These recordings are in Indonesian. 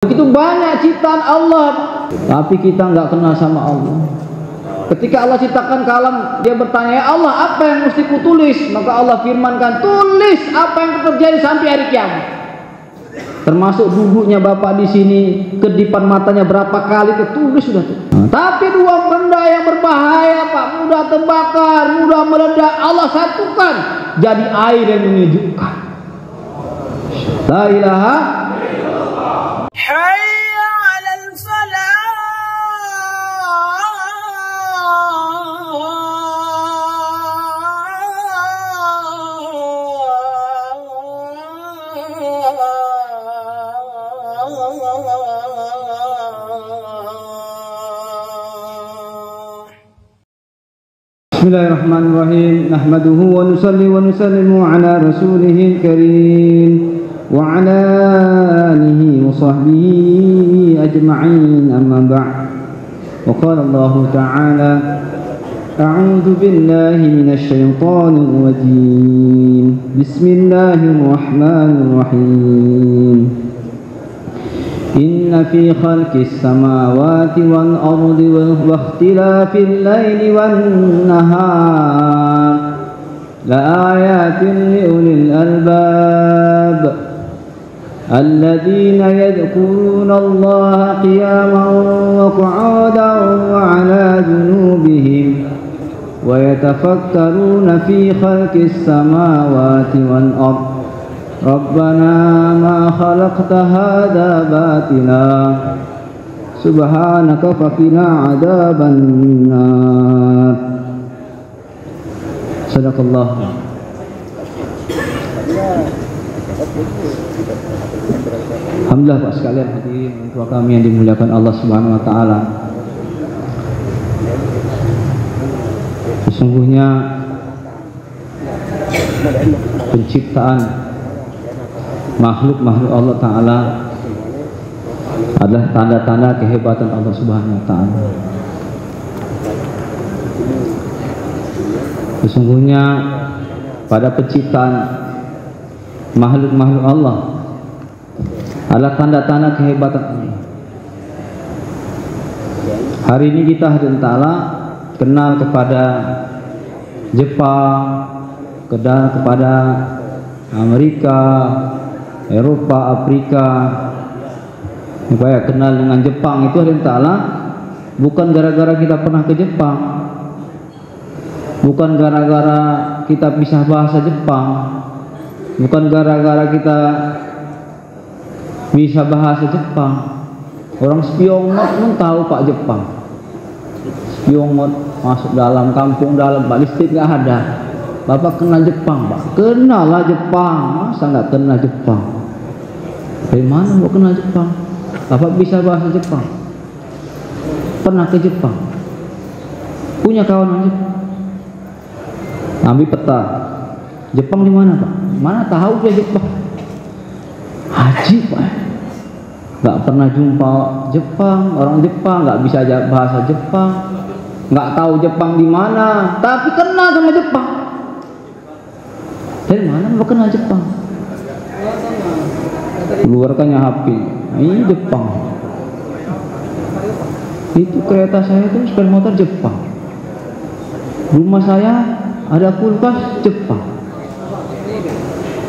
Begitu banyak ciptaan Allah, tapi kita nggak kenal sama Allah. Ketika Allah ciptakan kalam, dia bertanya, ya Allah, apa yang mesti kutulis? Maka Allah firmankan, tulis apa yang terjadi sampai hari kiamat. Termasuk duduknya Bapak di sini, kedipan matanya berapa kali ketulis sudah tuh. Tapi dua benda yang berbahaya, Pak, mudah terbakar, mudah meledak, Allah satukan jadi air yang menyejukkan. La ilaha illallah. Hayya 'alal falah. Bismillahirrahmanirrahim. Nahmaduhu wa nusalli wa nusallimu ala rasulihil karim wa ala alihi wa sahbihi ajma'in, amma ba'd. Wa qala Allah ta'ala, a'udzu billahi minasy syaithanir rajim. Bismillahirrahmanirrahim. Inna fi khalqis samawati wal ardi wa ikhtilafil laili wan nahar la ayatin li ulil albab alladhina yadhkuruna Allaha qiyaman wa qu'udan wa 'ala junubihim wa yatafakkaruna fi khalqis samawati wal ardi Rabbana ma khalaqta hadha batila subhanaka faqina adzaban nar. Sadaqallah. Alhamdulillah Pak sekalian, hadirin tua kami yang dimuliakan Allah Subhanahu wa taala. Sesungguhnya penciptaan makhluk-makhluk Allah Ta'ala adalah tanda-tanda kehebatan Allah Subhanahu wa Ta'ala. Sesungguhnya pada penciptaan makhluk-makhluk Allah adalah tanda-tanda kehebatan Allah. Hari ini kita hadirin ta'ala kenal kepada Jepang, kepada Amerika, Eropa, Afrika. Supaya kenal dengan Jepang itu hadirin ta'ala bukan gara-gara kita pernah ke Jepang, bukan gara-gara kita bisa bahasa Jepang, bukan gara-gara kita bisa bahasa Jepang. Orang spiongot pun tahu Pak Jepang. Spiongot masuk dalam kampung, dalam Pak, listrik nggak ada. Bapak kenal Jepang, Pak? Kenal lah Jepang, masa nggak kenal Jepang? Dari mana mau kenal Jepang? Bapak bisa bahasa Jepang? Pernah ke Jepang? Punya kawan Jepang? Ambil peta. Jepang di mana, Pak? Mana tahu dia Jepang? Haji, Pak. Nggak pernah jumpa Jepang, orang Jepang, nggak bisa bahasa Jepang, nggak tahu Jepang di mana, tapi kenal sama Jepang. Dari mana mau kenal Jepang? Keluarkannya HP, ini Jepang. Itu kereta saya itu sepeda motor Jepang. Rumah saya ada kulkas Jepang.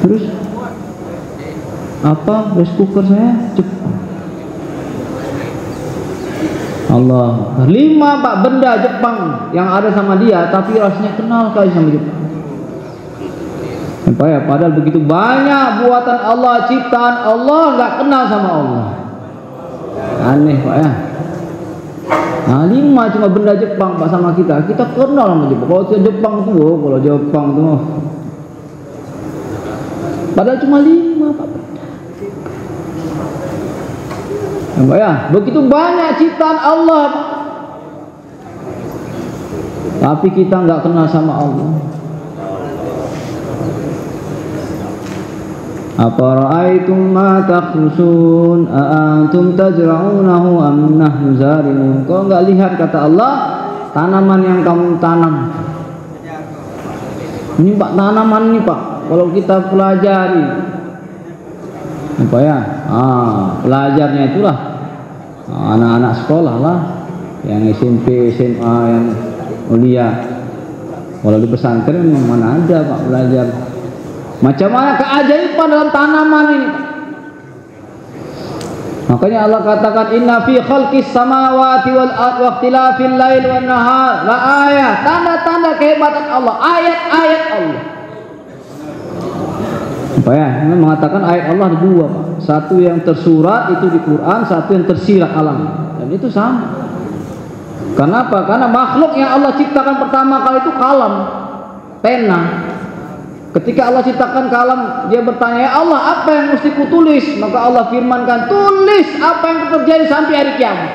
Terus apa, rice cooker saya Jepang. Allah, 5 Pak benda Jepang yang ada sama dia, tapi rasanya kenal kali sama Jepang. Ya, padahal begitu banyak buatan Allah, ciptaan Allah, nggak kenal sama Allah. Aneh Pak ya. Nah, 5 cuma benda Jepang Pak sama kita kenal sama Jepang. Kalau Jepang tuh, kalau Jepang tuh, padahal cuma 5 Pak. Pak ya, begitu banyak ciptaan Allah, tapi kita nggak kenal sama Allah. Afara'aitum ma takhrusun a'antum tajra'unahu am nahnu zari'un. Kau enggak lihat, kata Allah, tanaman yang kamu tanam. Ini Pak, tanaman ini Pak, kalau kita pelajari Apa ya? Pelajarnya itulah anak-anak sekolah lah, yang SMP, SMA, yang kuliah. Kalau di pesantren mana ada Pak belajar macam mana keajaiban dalam tanaman ini. Makanya Allah katakan inna fi khalqis samawati wal ardi wa ikhtilafil lail wan nahar la ayat, tanda-tanda kehebatan Allah, ayat-ayat Allah. Apa ya? Ini mengatakan ayat Allah ada dua, Pak. Satu yang tersurat itu di Quran, satu yang tersirat alam. Dan itu sama. Kenapa? Karena makhluk yang Allah ciptakan pertama kali itu kalam, pena. Ketika Allah ciptakan kalam, dia bertanya, ya Allah, apa yang mesti kutulis? Maka Allah firmankan, tulis apa yang terjadi sampai hari kiamat.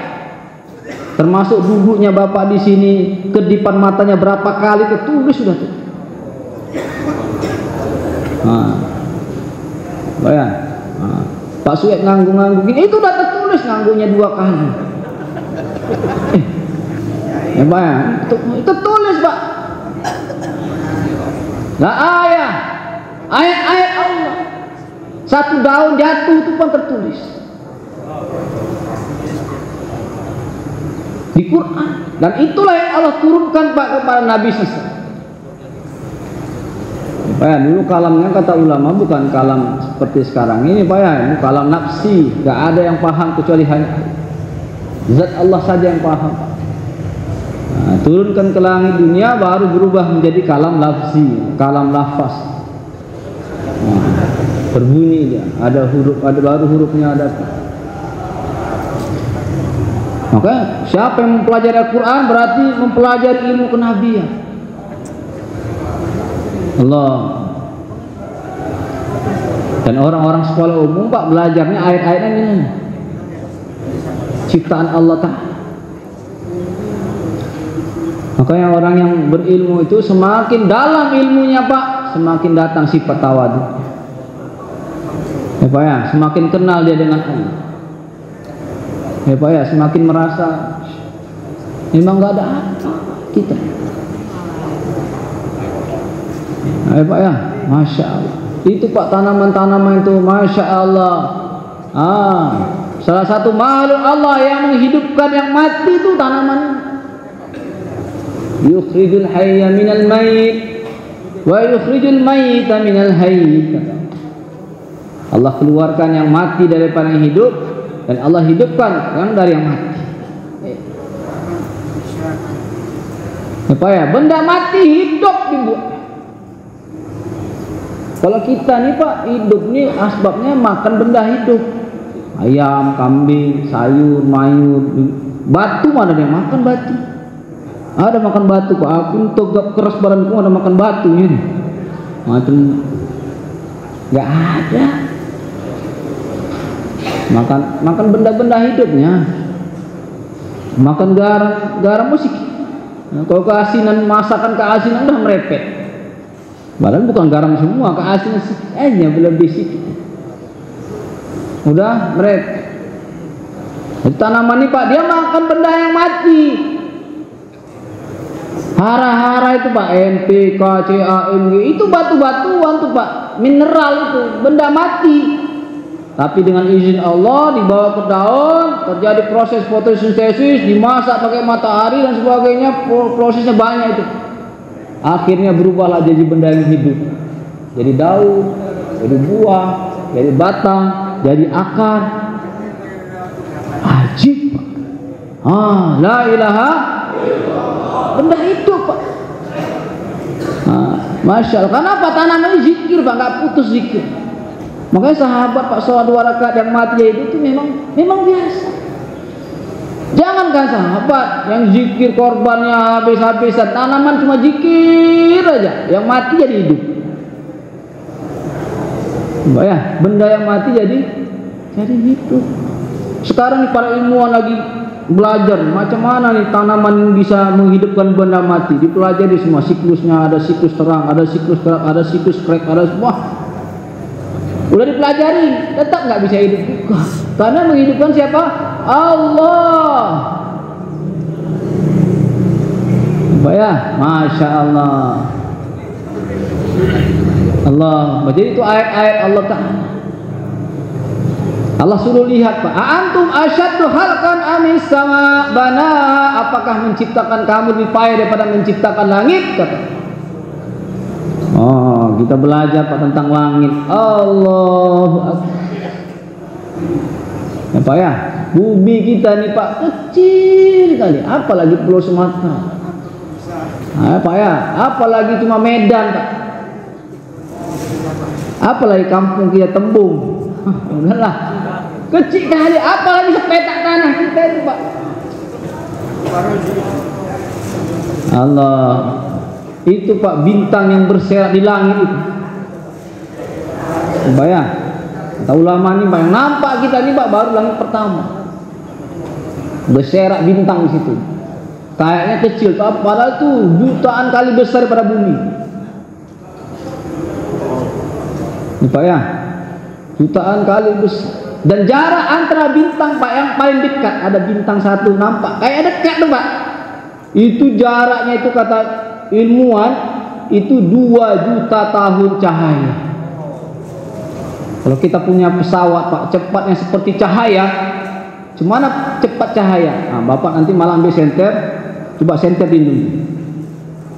Termasuk duduknya Bapak di sini, kedipan matanya berapa kali, ketulis sudah tuh. Pak Suet nganggu-nganggu gini, itu udah tertulis nganggunya 2 kali. Ya Pak ya, itu tulis Pak. Nah ayat-ayat Allah, satu daun jatuh itu pun tertulis di Quran, dan itulah yang Allah turunkan Pak kepada Nabi SAW. Pak ya, dulu kalamnya kata ulama bukan kalam seperti sekarang ini Pak ya, ini kalam nafsi, gak ada yang paham kecuali hanya zat Allah saja yang paham. Turunkan ke langit dunia baru berubah menjadi kalam lafzi, kalam lafaz. Berbunyi dia, ada huruf, ada baru hurufnya ada. Maka siapa yang mempelajari Al-Quran berarti mempelajari ilmu kenabian. Allah. Dan orang-orang sekolah umum Pak belajarnya ayat-ayatnya ini, ciptaan Allah Ta'ala. Makanya orang yang berilmu itu semakin dalam ilmunya Pak, semakin datang sifat tawadu. Ya Pak ya, semakin kenal dia dengan Allah. Ya Pak ya, semakin merasa memang gak ada apa kita. Ya Pak ya, Masya Allah. Itu Pak tanaman-tanaman itu, Masya Allah. Salah satu makhluk Allah yang menghidupkan yang mati itu tanaman. Yukhrijul hayya minal mayit wa yukhrijul mayyita minal hayy. Allah keluarkan yang mati daripada yang hidup, dan Allah hidupkan yang dari yang mati. Apa ya? Benda mati hidup dibuat. Kalau kita nih Pak hidup nih asbabnya makan benda hidup, ayam, kambing, sayur, mayur, batu mana ada yang makan batu? Ada makan batu Pak, aku tegap keras badanku ada makan batu ini. Macam nggak ada. Makan benda-benda hidupnya. Makan garam musik. Kalau keasinan, masakan keasinan udah merepet. Padahal bukan garam semua, keasinan sedikit aja, lebih sedikit. Udah merepet. Tanaman ini Pak, dia makan benda yang mati. Hara-hara itu Pak, NPK, CAMG itu batu-batuan tuh Pak, mineral itu, benda mati. Tapi dengan izin Allah dibawa ke daun, terjadi proses fotosintesis, dimasak pakai matahari dan sebagainya, prosesnya banyak itu. Akhirnya berubahlah jadi benda yang hidup. Jadi daun, jadi buah, jadi batang, jadi akar. Ajib Pak. La ilaha benda hidup Pak. Masya Allah. Kenapa tanaman ini zikir Pak, nggak putus zikir. Makanya sahabat Pak sholat 2 rakaat yang mati itu memang biasa. Jangankan sahabat yang zikir korbannya habis-habisan, tanaman cuma zikir aja, yang mati jadi hidup. Ya, benda yang mati jadi hidup. Sekarang nih para ilmuwan lagi belajar macam mana nih tanaman bisa menghidupkan benda mati. Dipelajari semua siklusnya, ada siklus terang, ada siklus gelap, ada siklus krek, ada semua. Udah dipelajari, tetap nggak bisa hidup juga. Karena menghidupkan siapa? Allah. Apa ya? Masya Allah. Allah. Jadi itu ayat-ayat Allah Ta'ala. Allah suruh lihat, Pak. Antum asyaddu khalqan amis sama bana, apakah menciptakan kamu lebih payah daripada menciptakan langit? Kata. Oh, kita belajar Pak tentang langit. Allahu Akbar. Ya Pak ya, bumi kita nih Pak kecil kali, apalagi Pulau Sumatera. Nah, Pak ya, apalagi cuma Medan Pak. Apalagi kampung kita Tembung. Udahlah, kecil kali, apalagi sepetak tanah kita itu Pak. Allah, itu Pak bintang yang berserak di langit itu. Bayang, kata ulama nih Pak, yang nampak kita nih Pak baru langit pertama. Berserak bintang di situ. Kayaknya kecil Pak, padahal itu jutaan kali besar daripada bumi. Nih Pak ya, jutaan kali besar. Dan jarak antara bintang Pak yang paling dekat, ada bintang satu nampak kayak dekat tuh Pak. Itu jaraknya itu kata ilmuwan itu 2 juta tahun cahaya. Kalau kita punya pesawat Pak cepatnya seperti cahaya, gimana cepat cahaya? Nah, Bapak nanti malam ambil senter, coba senter di dulu.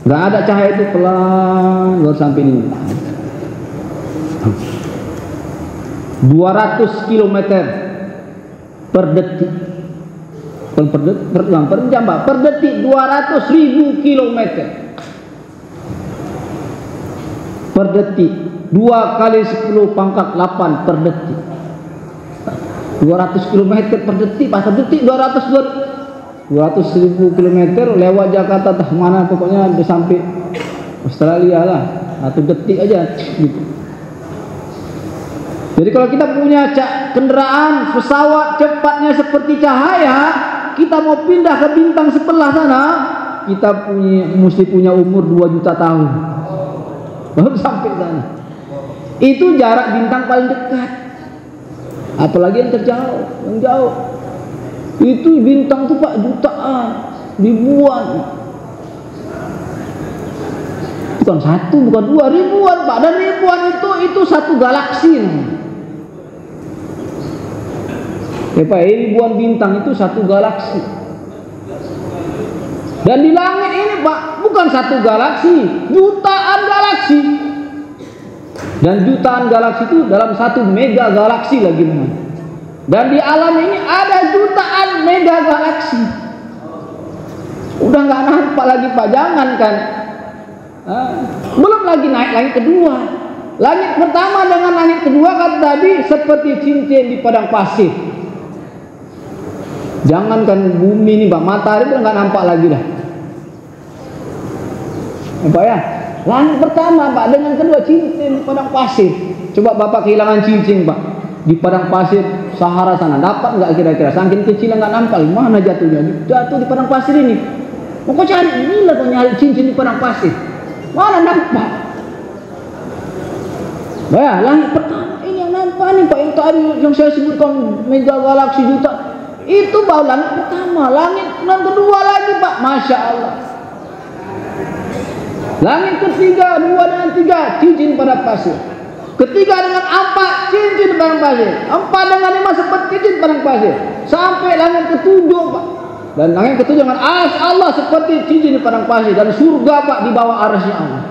Nggak ada cahaya itu pelan baru sampai ini. 200 km per detik. Per jam Pak, per detik 200.000 km per detik. 2 kali 10 pangkat 8 per detik. 200 km per detik, pas detik 200.000 km lewat Jakarta dah mana pokoknya udah sampai Australia lah. 1 detik aja gitu. Jadi kalau kita punya kendaraan pesawat cepatnya seperti cahaya, kita mau pindah ke bintang sebelah sana, kita mesti punya umur 2 juta tahun baru sampai sana. Itu jarak bintang paling dekat. Apalagi yang terjauh, yang jauh. Itu bintang tuh Pak jutaan, ribuan. Bukan 1, bukan 2, ribuan Pak. Dan ribuan itu satu galaksi. Ya Pak, ribuan bintang itu satu galaksi. Dan di langit ini Pak, bukan satu galaksi, jutaan galaksi. Dan jutaan galaksi itu dalam satu mega galaksi lagi. Dan di alam ini ada jutaan mega galaksi. Udah nggak nampak lagi Pak, jangan kan. Belum lagi naik langit kedua. Langit pertama dengan langit kedua kan tadi seperti cincin di padang pasir. Jangankan bumi ini Pak, matahari udah nggak nampak lagi dah. Pak ya, langit pertama Pak dengan kedua cincin di padang pasir. Coba Bapak kehilangan cincin Pak di padang pasir Sahara sana, dapat nggak kira-kira? Saking kecil nggak nampak, mana jatuhnya? Jatuh di padang pasir ini. Mau kau cari inilah kau nyari cincin di padang pasir, mana nampak? Ya, langit pertama ini yang nampak nih Pak, yang tadi yang saya sebutkan mega galaksi juta. Itu baru langit pertama. Langit yang kedua lagi Pak, Masya Allah. Langit ketiga, 2 dengan 3 cincin pada pasir. Ketiga dengan 4 cincin padang pasir. 4 dengan 5 seperti cincin padang pasir. Sampai langit ketujuh Pak. Dan langit ketujuh dengan arsy Allah seperti cincin di padang pasir. Dan surga Pak di bawah arsy Allah.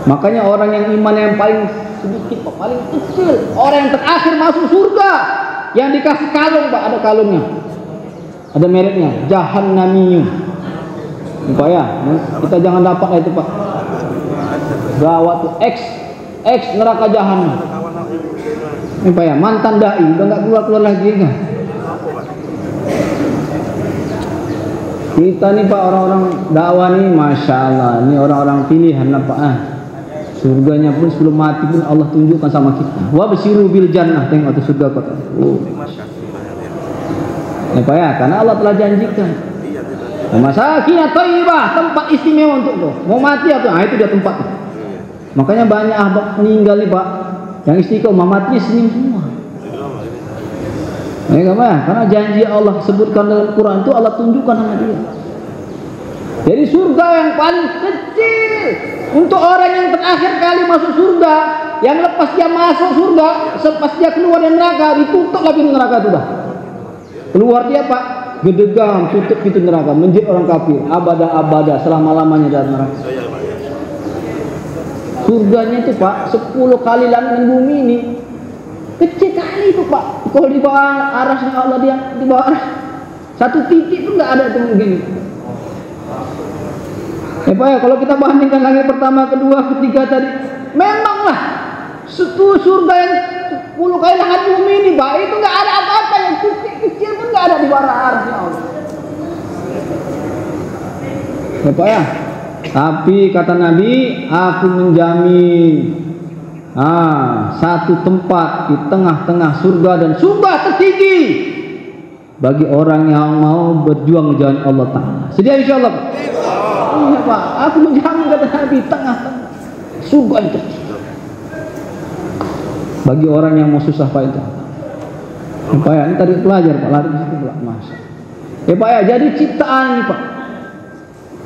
Makanya orang yang iman yang paling sedikit Pak, paling kecil, orang yang terakhir masuk surga, yang dikasih kalung Pak, ada kalungnya, ada mereknya, Jahannamiyun. Pak ya, kita jangan dapat itu Pak. Gawat tuh, X neraka jahanam. Ini Pak ya, mantan dai udah nggak keluar lagi kan. Kita nih Pak orang-orang dakwah nih, Masya Allah, ini orang-orang pilihan lah Pak. Surganya pun sebelum mati pun Allah tunjukkan sama kita. Wa basyiru bil jannah, tengok tuh surga kota. Ya Pak ya, karena Allah telah janjikan. Masakin thayyibah, tempat istimewa untuk tuh. Mau mati atau itu dia tempat. Makanya banyak ahbab meninggal nih Pak, yang istiqomah matinya senyum semua. Ya Pak, karena janji Allah sebutkan dalam Quran itu Allah tunjukkan sama dia. Jadi surga yang paling kecil untuk orang yang terakhir kali masuk surga yang lepas dia masuk surga, pas dia keluar dari neraka, ditutuplah pintu neraka itu dah. Keluar dia Pak, gedegam, tutup pintu neraka, menjadi orang kafir, abada selama-lamanya dalam neraka. Surganya itu Pak 10 kali langit bumi ini. Kecil kali itu Pak. Kalau di bawah arasnya Allah, dia di bawah aras. Satu titik pun nggak ada itu begini. Ya Pak ya, kalau kita bandingkan langit pertama, kedua, ketiga tadi, memanglah surga yang 10 kali langit bumi ini Pak, itu nggak ada apa-apa, yang titik kecil pun nggak ada di bawah arasnya Allah. Ya Pak ya. Tapi kata Nabi, aku menjamin satu tempat di tengah-tengah surga, dan surga tertinggi bagi orang yang mau berjuang jalan Allah Ta'ala. Sedia insyaAllah Pak? Iya Pak, aku menjamin kata Nabi, tengah-tengah surga yang tertinggi bagi orang yang mau susah Pak itu. Pak ya, ini tadi pelajar Pak, lari ke situ Pak, masa. Ya Pak ya, jadi ciptaan ini Pak.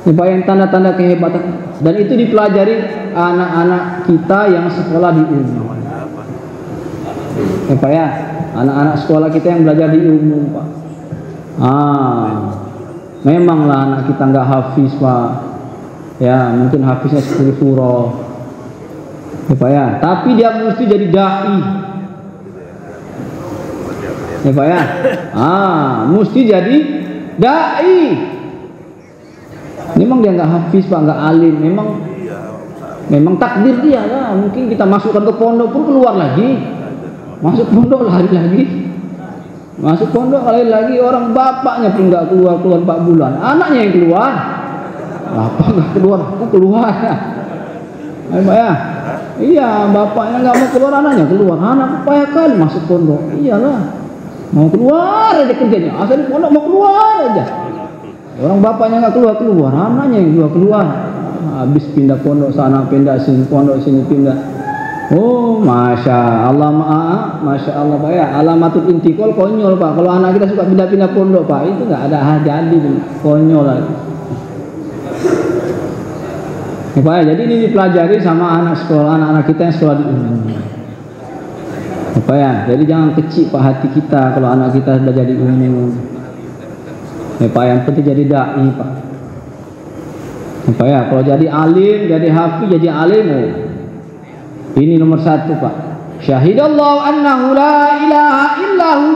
Ini Pak yang tanda-tanda kehebatan, dan itu dipelajari anak-anak kita yang sekolah di umum. Ya Pak ya, anak-anak sekolah kita yang belajar di umum Pak. Memanglah anak kita nggak hafiz Pak. Ya mungkin hafiznya 10 surah. Ya Pak ya, tapi dia mesti jadi dai. Ya Pak ya, mesti jadi dai. Memang dia nggak hafiz Pak, nggak alim, memang takdir dia lah. Mungkin kita masukkan ke pondok pun keluar lagi, masuk pondok lari lagi, masuk pondok lari lagi. Orang bapaknya pun nggak keluar 4 bulan, anaknya yang keluar. Bapak nggak keluar, aku keluar. Pak ya, iya bapaknya nggak mau keluar, anaknya keluar. Anak payah kali masuk pondok, iyalah mau keluar aja kerjanya, asal di pondok mau keluar aja. Orang bapaknya nggak keluar, anaknya yang keluar. Habis pindah pondok sana, pindah sini, pondok sini pindah. Oh, masya Allah, masya Allah Pak ya. Alamatul intikal konyol Pak. Kalau anak kita suka pindah-pindah pondok Pak, itu nggak ada jadi konyol lagi. Ya, Pak ya, jadi ini dipelajari sama anak sekolah, anak-anak kita yang sekolah di umum. Ya, Pak ya, jadi jangan kecil Pak hati kita kalau anak kita sudah jadi umum. Ya Pak, yang penting jadi dai Pak. Ya Pak ya, kalau jadi alim, jadi hafiz, jadi alim, ini nomor 1 Pak. Syahidallahu annahu la ilaha illahu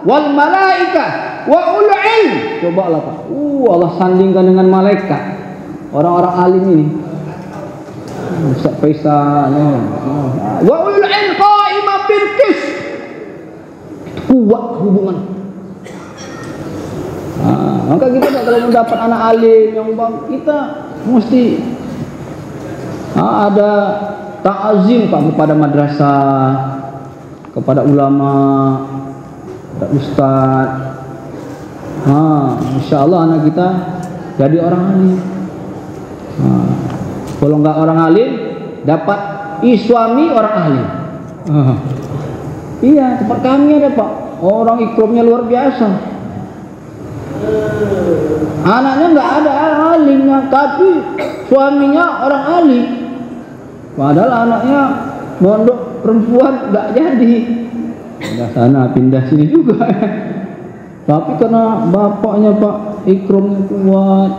wal malaikah wa ulul ilm. Coba lah Pak. Allah sandingkan dengan malaikat orang-orang alim ini. Ustaz Faisal, wa ulul ilm qa'imah bil qist. Kuat hubungan. Maka kita kalau mendapat anak alim yang kita mesti ada ta'azim Pak kepada madrasah, kepada ulama, kepada ustaz. Insyaallah anak kita jadi orang alim. Kalau enggak orang alim, dapat suami orang alim. Iya, tempat kami ada Pak, orang ikromnya luar biasa. Anaknya nggak ada alimnya, tapi suaminya orang alim. Padahal anaknya mondok perempuan nggak jadi. Pindah sana, pindah sini juga. Tapi karena bapaknya Pak ikromnya kuat,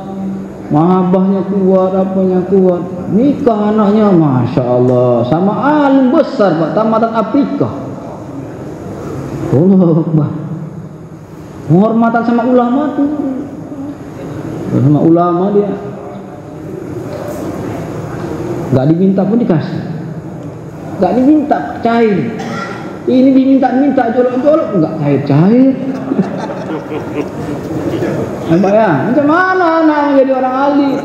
mahabbahnya kuat, apanya kuat, nikah anaknya, masya Allah, sama alim besar Pak, tamatan Afrika. Allah Akbar. Penghormatan sama ulama tuh, sama ulama dia nggak diminta pun dikasih, nggak diminta cair. Ini diminta colok-colok nggak cair. Mbak ya, macam mana anak jadi orang alim?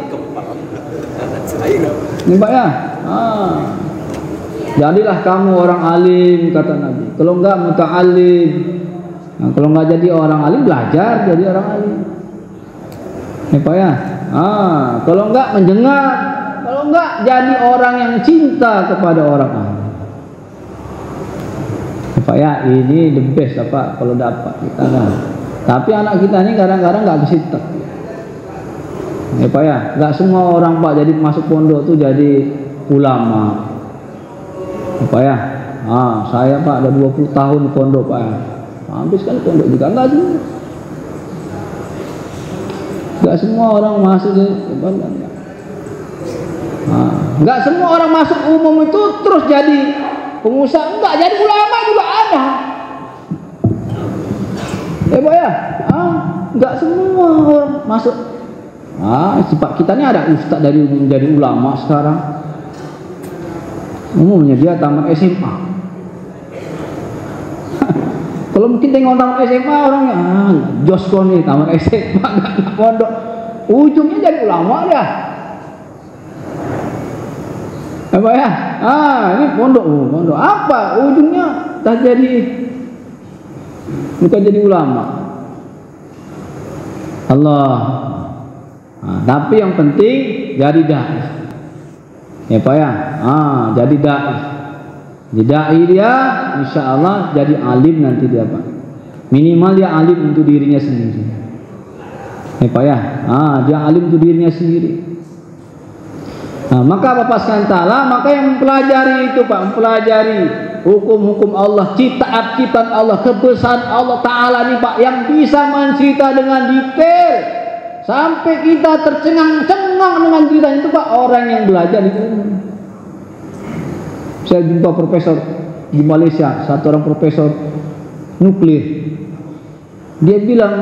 Ini Mbak ya, jadilah kamu orang alim kata Nabi. Kalau enggak muta'alim. Nah, kalau nggak jadi orang alim, belajar jadi orang alim. Ya Pak ya. Kalau nggak mendengar, kalau nggak jadi orang yang cinta kepada orang alim. Ya Pak ya, ini the best Pak kalau dapat kita kan. Tapi anak kita ini kadang-kadang nggak kesitak. Ya Pak ya, nggak semua orang Pak jadi masuk pondok tuh jadi ulama. Pak ya, saya Pak ada 20 tahun di pondok Pak. Habis kan pondok juga enggak sih. Enggak semua orang masuk enggak semua orang masuk umum itu terus jadi pengusaha, enggak, jadi ulama juga ada. Pak ya, enggak semua orang masuk. Sifat kita ini ada ustaz dari menjadi ulama sekarang. Umumnya dia tamat SMA. Kalau mungkin tengok tamat SMA orangnya, Josko nih tamat SMA nggak pondok, ujungnya jadi ulama dah. Apa ya? Ini pondok apa? Ujungnya tak jadi, bukan jadi ulama. Allah. Tapi yang penting jadi dai. Ya Pak ya, jadi dai. Di dai dia, insya Allah jadi alim nanti dia Pak. Minimal dia alim untuk dirinya sendiri. Ya Pak ya, dia alim untuk dirinya sendiri. Maka Bapak sekalian taala, maka yang mempelajari itu Pak, mempelajari hukum-hukum Allah, ciptaan Allah, kebesaran Allah Taala nih Pak, yang bisa mencerita dengan detail sampai kita tercengang-cengang dengan cerita itu Pak, orang yang belajar itu. Saya jumpa profesor di Malaysia, satu orang profesor nuklir. Dia bilang,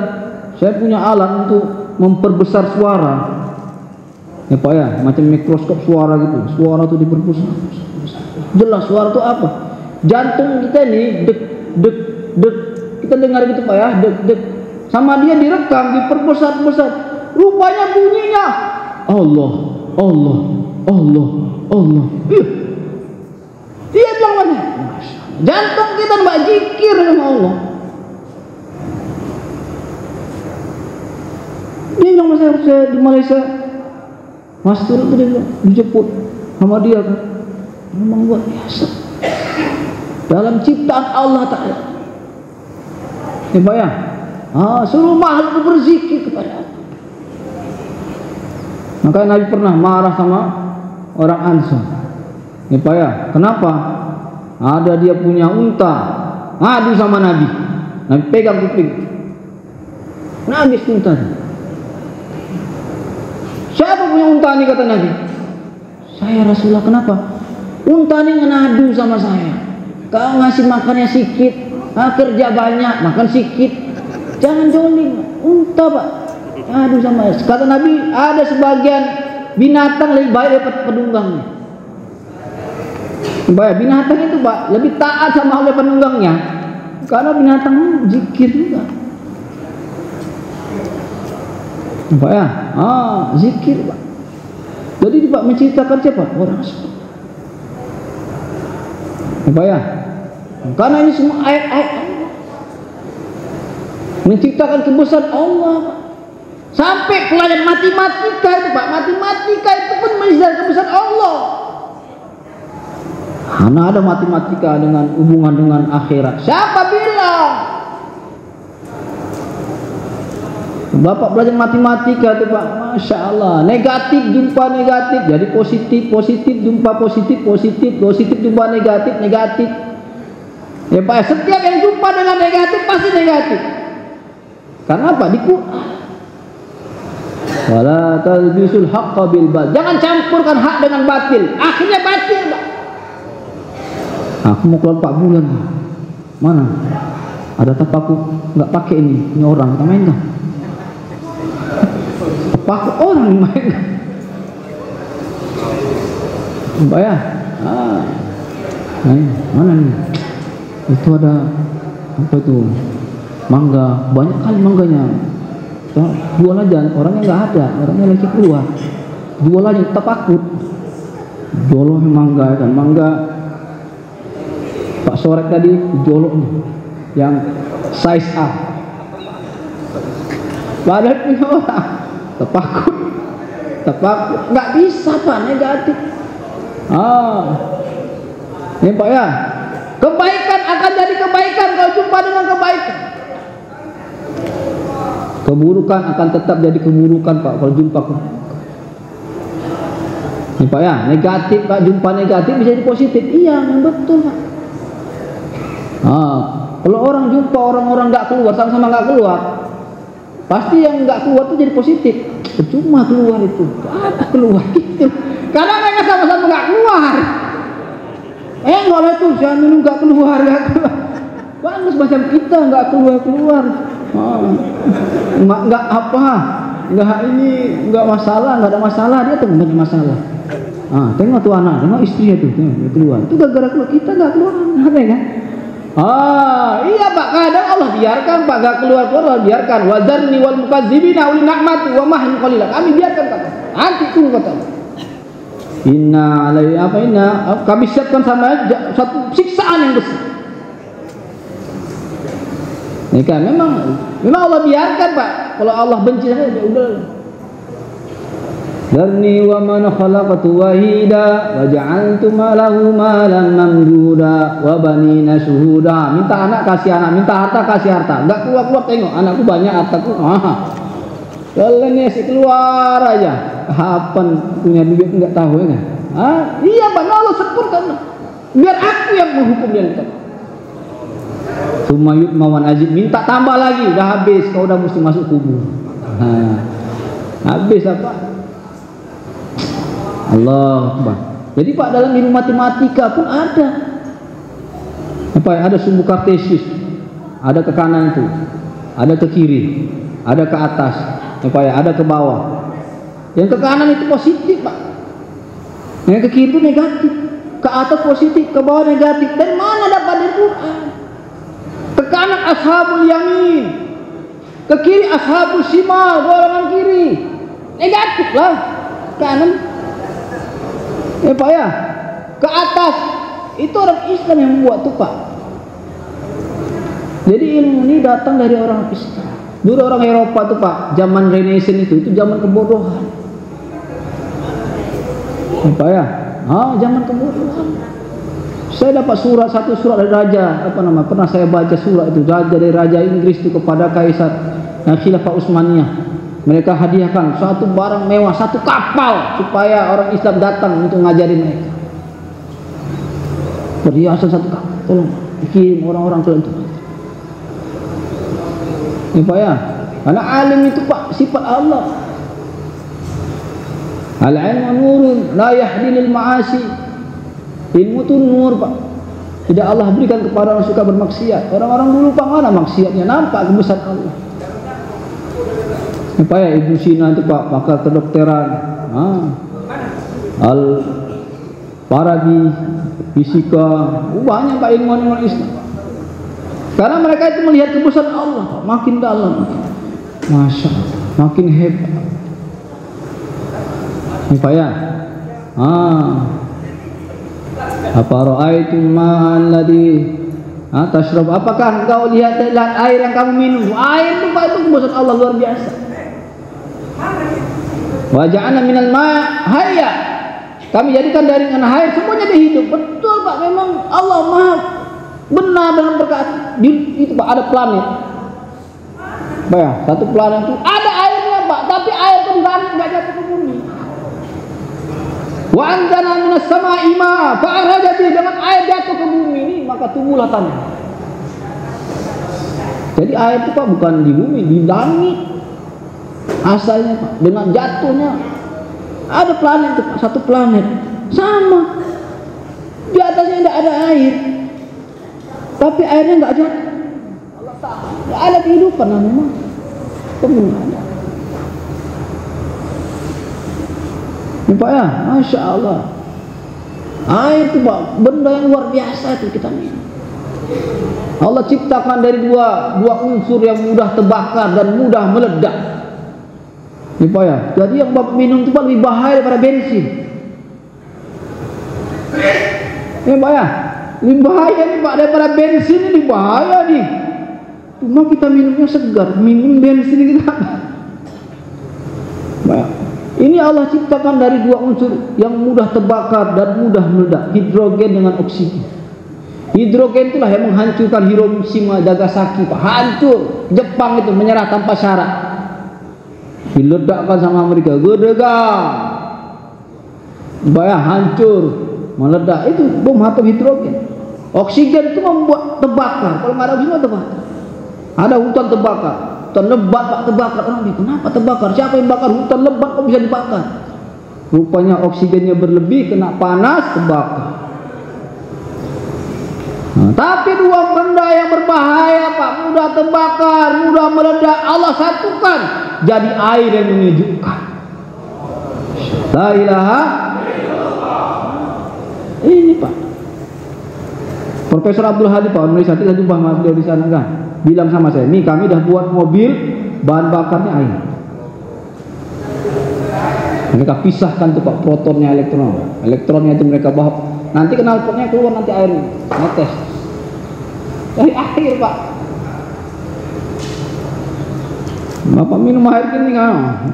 saya punya alat untuk memperbesar suara. Ya Pak ya, macam mikroskop suara gitu. Suara itu diperbesar. Jelas suara itu apa? Jantung kita ini dek dek dek. Kita dengar gitu Pak ya, dek dek. Sama dia direkam, diperbesar-besar. Rupanya bunyinya Allah, Allah, Allah, Allah. Dia bilang mana? Jantung kita mbak zikir sama Allah. Dia bilang saya di Malaysia, Mas Turut itu dia bilang, dijemput sama dia kan. Memang luar biasa. Dalam ciptaan Allah Ta'ala. Ya Pak ya, suruh makhluk berzikir kepada Allah. Maka Nabi pernah marah sama orang Ansar. Ya Pak ya, kenapa? Ada dia punya unta, ngadu sama Nabi. Nabi pegang kuping, nangis unta. Siapa punya unta ini, kata Nabi? Saya Rasulullah. Kenapa? Unta ini ngadu sama saya. Kau ngasih makannya sedikit, kerja banyak, makan sedikit. Jangan jolim. Unta Pak ngadu sama saya. Kata Nabi, ada sebagian binatang lebih baik daripada penunggangnya. Binatang itu Pak lebih taat sama oleh penunggangnya, karena binatang zikir juga. Pak ya, zikir Pak. Jadi Pak menceritakan siapa? Orang seperti Pak ya, karena ini semua ayat-ayat Allah menceritakan kebesaran Allah Pak. Sampai pelajaran matematika itu Pak, matematika itu pun menceritakan kebesaran Allah. Karena ada matematika dengan hubungan dengan akhirat. Siapa bilang? Bapak belajar matematika itu Pak, Masya Allah. Negatif jumpa negatif, jadi positif, positif jumpa positif, positif, positif jumpa negatif, negatif. Ya Pak, setiap yang jumpa dengan negatif pasti negatif. Karena apa? Di Quran. Wala talbisul haqqa bil batil. Jangan campurkan hak dengan batil. Akhirnya batil Pak. Aku mau keluar 4 bulan. Mana? Ada tapaku nggak pakai ini orang kita main kan? Tapaku orang main kan? Mbak ya? Mana nih? Itu ada apa itu? Mangga, banyak kali mangganya. Jual aja, orangnya nggak ada, orangnya lagi keluar. Jual aja, tapakut. Jual mangga kan, mangga. Pak Sorek tadi jolok nih, yang size A. Padahal punya orang, terpakut, nggak bisa Pak, negatif. Ini Pak ya, kebaikan akan jadi kebaikan kalau jumpa dengan kebaikan. Keburukan akan tetap jadi keburukan Pak kalau jumpa keburukan. Ini Pak ya, negatif Pak, jumpa negatif bisa jadi positif. Iya, yang betul Pak. Kalau orang jumpa orang-orang nggak keluar, sama-sama nggak keluar, pasti yang nggak keluar itu jadi positif. Cuma keluar itu, apa keluar gitu? Karena mereka sama-sama nggak keluar. Nggak lah tuh, jangan dulu nggak keluar. Bagus macam kita nggak keluar. Nggak apa, nggak masalah, nggak ada masalah, dia tuh banyak masalah. Tengok tuh anak, tengok istri itu, tengok keluar. Itu gara-gara keluar, kita nggak keluar, ada kan? Iya Pak, kadang Allah biarkan Pak, gak keluar Allah biarkan. Wazarni wal mukadzibina uli nikmati wa mahim qalilah. Kami biarkan kata. Nanti tunggu kata. Kami siapkan sama satu siksaan yang besar. Ini kan memang Allah biarkan Pak. Kalau Allah benci saja ya udah. Darni wa man khalaqtu wahida wa ja'altu lahu malan mamduda wa banina syuhuda. Minta anak kasih anak, minta harta kasih harta. Enggak keluar tengok anakku banyak, hartaku. Kalau ini sih keluar aja. Kapan punya duit enggak tahu ya kan? Iya Pak, Allah sempurna. Biar aku yang menghukum dia itu. Sumayut mawan ajib, minta tambah lagi, udah habis, kau udah mesti masuk kubur. Habis apa? Allah Akbar. Jadi Pak, dalam ilmu matematika pun ada ada sumbu kartesius, ada ke kanan itu, ada ke kiri, ada ke atas, ada ke bawah. Yang ke kanan itu positif Pak, yang ke kiri itu negatif, ke atas positif, ke bawah negatif. Dari mana dapat di Quran? Ke kanan ashabul yamin, ke kiri ashabul shimal, golongan kiri, negatif lah. Kanan Pak ya, ke atas itu orang Islam yang buat tuh Pak. Jadi ilmu ini datang dari orang Islam. Dulu orang Eropa tuh Pak, zaman Renaissance itu zaman kebodohan. Pak ya, zaman kebodohan. Saya dapat satu surat dari raja, pernah saya baca surat itu, raja dari raja Inggris itu kepada Kaisar Khilafah Utsmaniyah. Mereka hadiahkan satu barang mewah, satu kapal supaya orang Islam datang untuk ngajarin mereka. Perhiasan satu kapal, tolong dikirim orang-orang ke itu. Ini Pak ya, karena alim itu Pak sifat Allah. Al-ilmu nurun la yahdi lil ma'asi. Ilmu itu nur Pak. Tidak Allah berikan kepada orang suka bermaksiat. Orang-orang dulu Pak mana maksiatnya, nampak kebesaran Allah. Apa ya Ibu Sina itu Pak, pakar kedokteran, Al-Farabi, fisika, banyak Pak ilmuwan Islam. Karena mereka itu melihat kebesaran Allah Pak, makin dalam, Masya Allah, makin hebat. Ini Pak ya, apa ra'aitum ma'an ladhi tashrab, apakah engkau lihat air yang kamu minum? Air itu Pak, itu kebesaran Allah luar biasa. Wa ja'alna minal ma' hayya, kami jadikan dari air semuanya hidup. Betul Pak, memang Allah Maha benar dalam berkata. Itu Pak, ada planet Pak ya, satu planet itu ada airnya Pak, tapi air itu enggak jatuh ke bumi. Wa anzalna minas sama'i ma'a fa akhrajati, dengan air jatuh ke bumi ini maka tumbuhlah tanah. Jadi air itu Pak bukan di bumi, di langit asalnya Pak, dengan jatuhnya ada planet itu Pak, satu planet sama, di atasnya tidak ada air, tapi airnya nggak jatuh. Allah tahu, nggak ada kehidupan memang, kemudian ada. Ini Pak ya, Masya Allah, air itu Pak benda yang luar biasa itu kita minum. Allah ciptakan dari dua unsur yang mudah terbakar dan mudah meledak. Ini Pak ya, jadi yang Bapak minum itu Pak lebih bahaya daripada bensin. Ini Pak ya, lebih bahaya nih Pak daripada bensin, ini bahaya nih. Cuma kita minumnya segar, minum bensin kita. Pak ya, ini Allah ciptakan dari dua unsur yang mudah terbakar dan mudah meledak, hidrogen dengan oksigen. Hidrogen itulah yang menghancurkan Hiroshima, Nagasaki Pak, hancur. Jepang itu menyerah tanpa syarat. Diledakkan sama Amerika, gedega. Bayang hancur, meledak. Itu bom atom hidrogen. Oksigen itu membuat terbakar. Kalau nggak ada oksigen terbakar. Ada hutan terbakar, hutan lebat Pak terbakar. Orang bilang kenapa terbakar? Siapa yang bakar hutan lebat kok bisa dibakar? Rupanya oksigennya berlebih, kena panas, terbakar. Nah, tapi dua benda yang berbahaya Pak, mudah terbakar, mudah meledak, Allah satukan jadi air yang menyejukkan. La ilaha illallah. Ini Pak Profesor Abdul Hadi Pak Indonesia, kita jumpa sama beliau di sana kan, bilang sama saya, nih kami dah buat mobil bahan bakarnya air. Mereka pisahkan tuh Pak protonnya elektronnya itu mereka bawa, nanti knalpotnya keluar nanti airnya netes dari air Pak. Bapak minum air gini kan,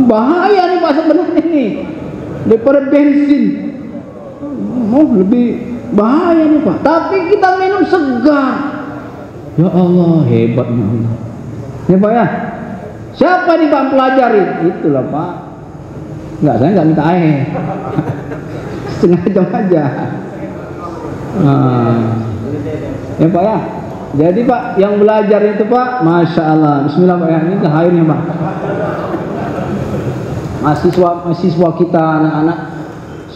bahaya nih Pak sebenarnya nih daripada bensin, lebih bahaya nih Pak. Tapi kita minum segar, ya Allah hebatnya Allah. Ya Pak ya. Siapa nih Pak pelajari? Itulah Pak. Enggak, saya enggak minta air. Setengah jam aja. Ya Pak ya. Jadi Pak yang belajar itu Pak, Masya Allah. Bismillah Pak ya. Ini airnya Pak. Mahasiswa kita, anak-anak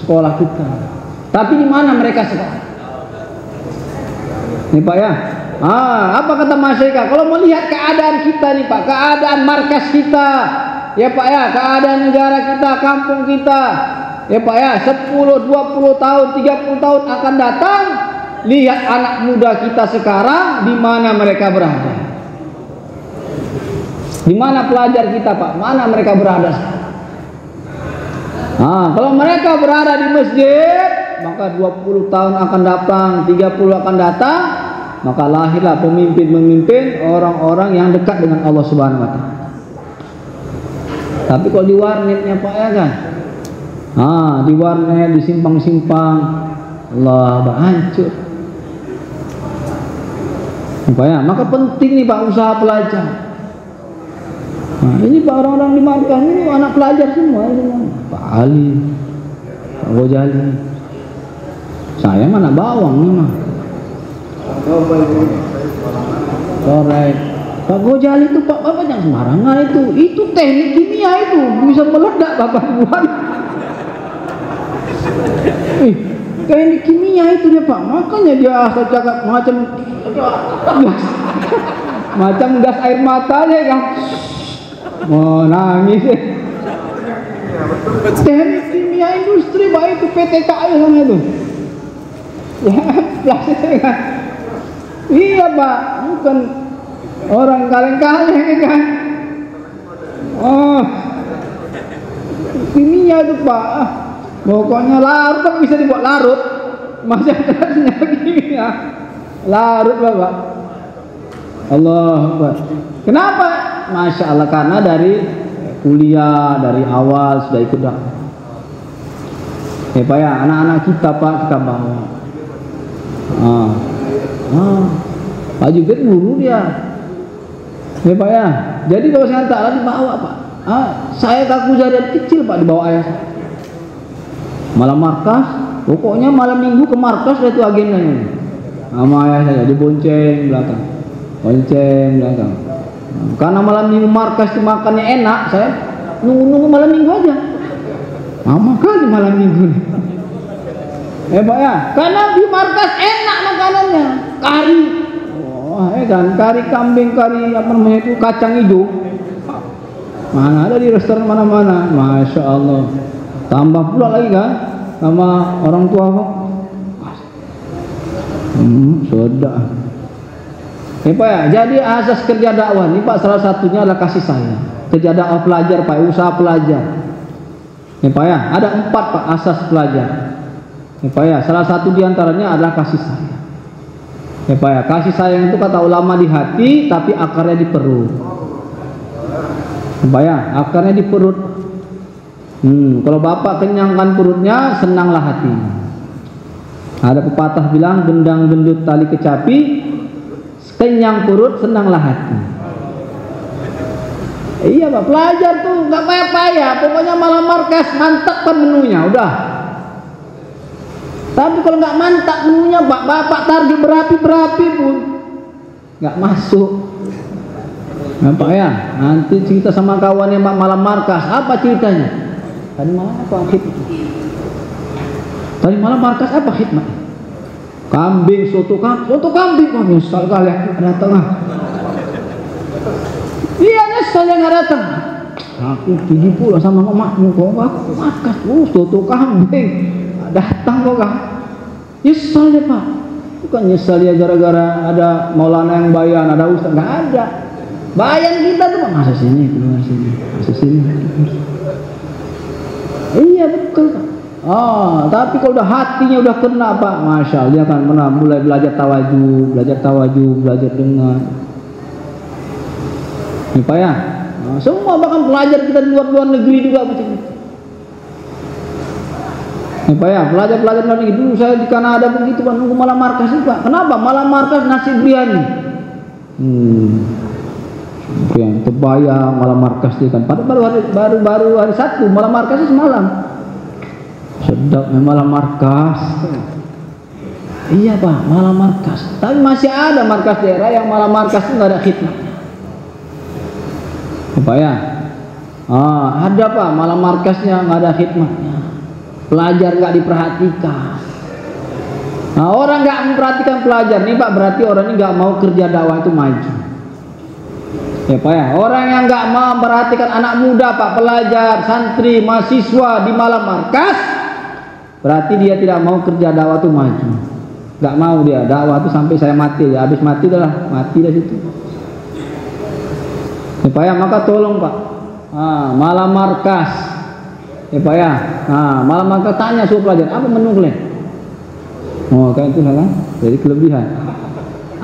sekolah kita. Tapi di mana mereka sekarang? Nih Pak ya. Apa kata Mas Eka? Kalau melihat keadaan kita nih Pak, keadaan markas kita, ya Pak ya, keadaan negara kita, kampung kita, ya Pak ya, 10, 20 tahun, 30 tahun akan datang, lihat anak muda kita sekarang, di mana mereka berada? Di mana pelajar kita Pak? Mana mereka berada sekarang? Kalau mereka berada di masjid, maka 20 tahun akan datang, 30 akan datang, maka lahirlah pemimpin-pemimpin orang-orang yang dekat dengan Allah Subhanahu wa taala. Tapi kalau di warnetnya Pak ya kan, di warnet, di simpang-simpang, Allah hancur. Pak ya, maka penting nih Pak usaha pelajar. Ini Pak orang-orang di markas ini anak pelajar semua, Pak Ali, Pak Gojali. Saya mana bawang nih mah. Korek. Pak Gojali itu Pak, Bapak jangan sembarangan itu teknik kimia itu bisa meledak Bapak buat. Teknik kimia itu dia Pak, makanya dia asal cakap macam gas air mata aja kan. Mau nangis ya. Teknik kimia industri Pak itu PT KAI sama itu. Ya, plastik kan. Iya Pak, bukan orang kaleng-kaleng kan. Kimia itu Pak. Pokoknya larut Pak, bisa dibuat larut. Masa kerasnya kimia. Larut Bapak. Allah Akbar. Kenapa? Masya Allah, karena dari kuliah, dari awal sudah ikut dakwah. Ya Pak ya, anak-anak kita Pak, kita bawa. Pak Jubir guru dia. Ya Pak ya. Jadi kalau saya tak lagi bawa Pak. Saya kaku dari kecil Pak dibawa ayah saya. Malam markas, pokoknya malam minggu ke markas itu agendanya. Sama ayah saya dibonceng belakang. Bonceng belakang. Karena malam minggu markas itu makannya enak, saya nunggu malam minggu aja. Lama kali malam minggu. Pak ya, karena di markas enak makanannya, kari, kan, kari kambing, kari apa namanya itu kacang hijau, mana ada di restoran mana-mana, Masya Allah. Tambah pula lagi kan, sama orang tua Pak, sudah. Pak ya, jadi asas kerja dakwah ini Pak salah satunya adalah kasih sayang, kerja dakwah pelajar Pak, usaha pelajar. Pak ya, ada 4 Pak asas pelajar. Pak ya, salah satu diantaranya adalah kasih sayang. Pak ya, kasih sayang itu kata ulama di hati, tapi akarnya di perut. Pak ya, akarnya di perut. Kalau bapak kenyangkan perutnya, senanglah hatinya. Ada pepatah bilang, gendang gendut tali kecapi, kenyang perut, senanglah hati. Iya Pak, pelajar tuh nggak payah-payah, pokoknya malam markas mantapkan menunya, udah. Tapi kalau nggak mantap menunya, bapak target berapi pun nggak masuk. Nampak ya? Nanti cerita sama kawannya malam markas, apa ceritanya? Tadi malam apa hikmah? Tadi malam markas apa hikmah? Kambing, soto kambing, wah nyesal kali datang. Iya nyesal yang nggak datang. Aku pergi pula sama emakmu, kok aku markas, soto kambing datang kok kah? Nyesal ya Pak. Bukan nyesal ya gara-gara ada maulana yang bayan, ada ustaz, nggak ada. Bayan kita tuh masa sini keluar sini, masa sini. Iya betul Pak. Tapi kalau udah hatinya udah kena Pak, masya Allah, dia akan mulai belajar tawaju, belajar dengar. Ini Pak ya. Semua bahkan pelajar kita di luar negeri juga macam itu. Ini Pak ya, pelajar luar negeri dulu saya di Kanada begitu Pak, nunggu malam markas itu Pak. Kenapa? Malam markas nasi biryani. Yang terbayang malam markas dia kan. Baru hari Sabtu malam markasnya semalam. Sedap malam markas. Iya Pak, malam markas. Tapi masih ada markas daerah yang malam markas itu nggak ada khidmat. Pak ya, ada Pak malam markasnya nggak ada khidmatnya. Pelajar nggak diperhatikan. Nah, orang nggak memperhatikan pelajar nih Pak, berarti orang ini nggak mau kerja dakwah itu maju. Ya Pak ya, orang yang nggak mau memperhatikan anak muda Pak, pelajar, santri, mahasiswa di malam markas, berarti dia tidak mau kerja dakwah itu maju. Nggak mau dia dakwah itu sampai saya mati ya, habis mati dah, mati dari situ. Ya Pak ya, maka tolong Pak, malam markas, ya Pak ya, malam markas tanya suruh pelajar, apa menu kalian? Kan itu kan, jadi kelebihan.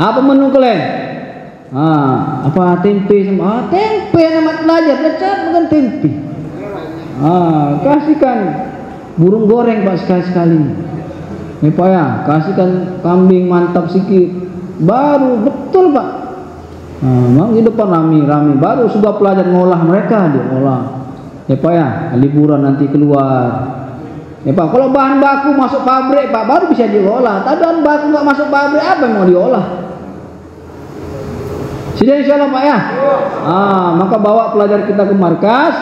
Apa menu kalian? Apa tempe sama tempe nama pelajar, lecet bukan tempe. Kasihkan burung goreng Pak sekali-sekali. Ya Pak ya, kasihkan kambing mantap sikit, baru betul Pak. Memang di depan rame, baru sudah pelajar ngolah mereka diolah. Ya Pak ya, liburan nanti keluar. Ya Pak, kalau bahan baku masuk pabrik Pak, baru bisa diolah. Tapi bahan baku nggak masuk pabrik, apa yang mau diolah? Sudah insya Allah Pak ya. Maka bawa pelajar kita ke markas.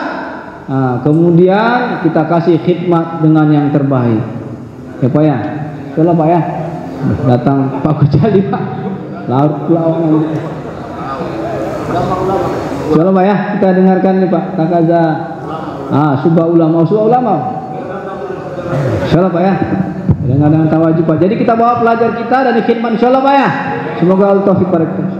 Kemudian kita kasih khidmat dengan yang terbaik. Ya Pak ya. Insya Allah Pak ya. Datang Pak Kujali Pak. Lawan. Insya Allah Pak ya. Kita dengarkan nih Pak. Takaza. Subah ulama. Insya Allah Pak ya. Dengan tawajud Pak. Jadi kita bawa pelajar kita dari khidmat insya Allah Pak ya. Semoga Allah taufik pada kita.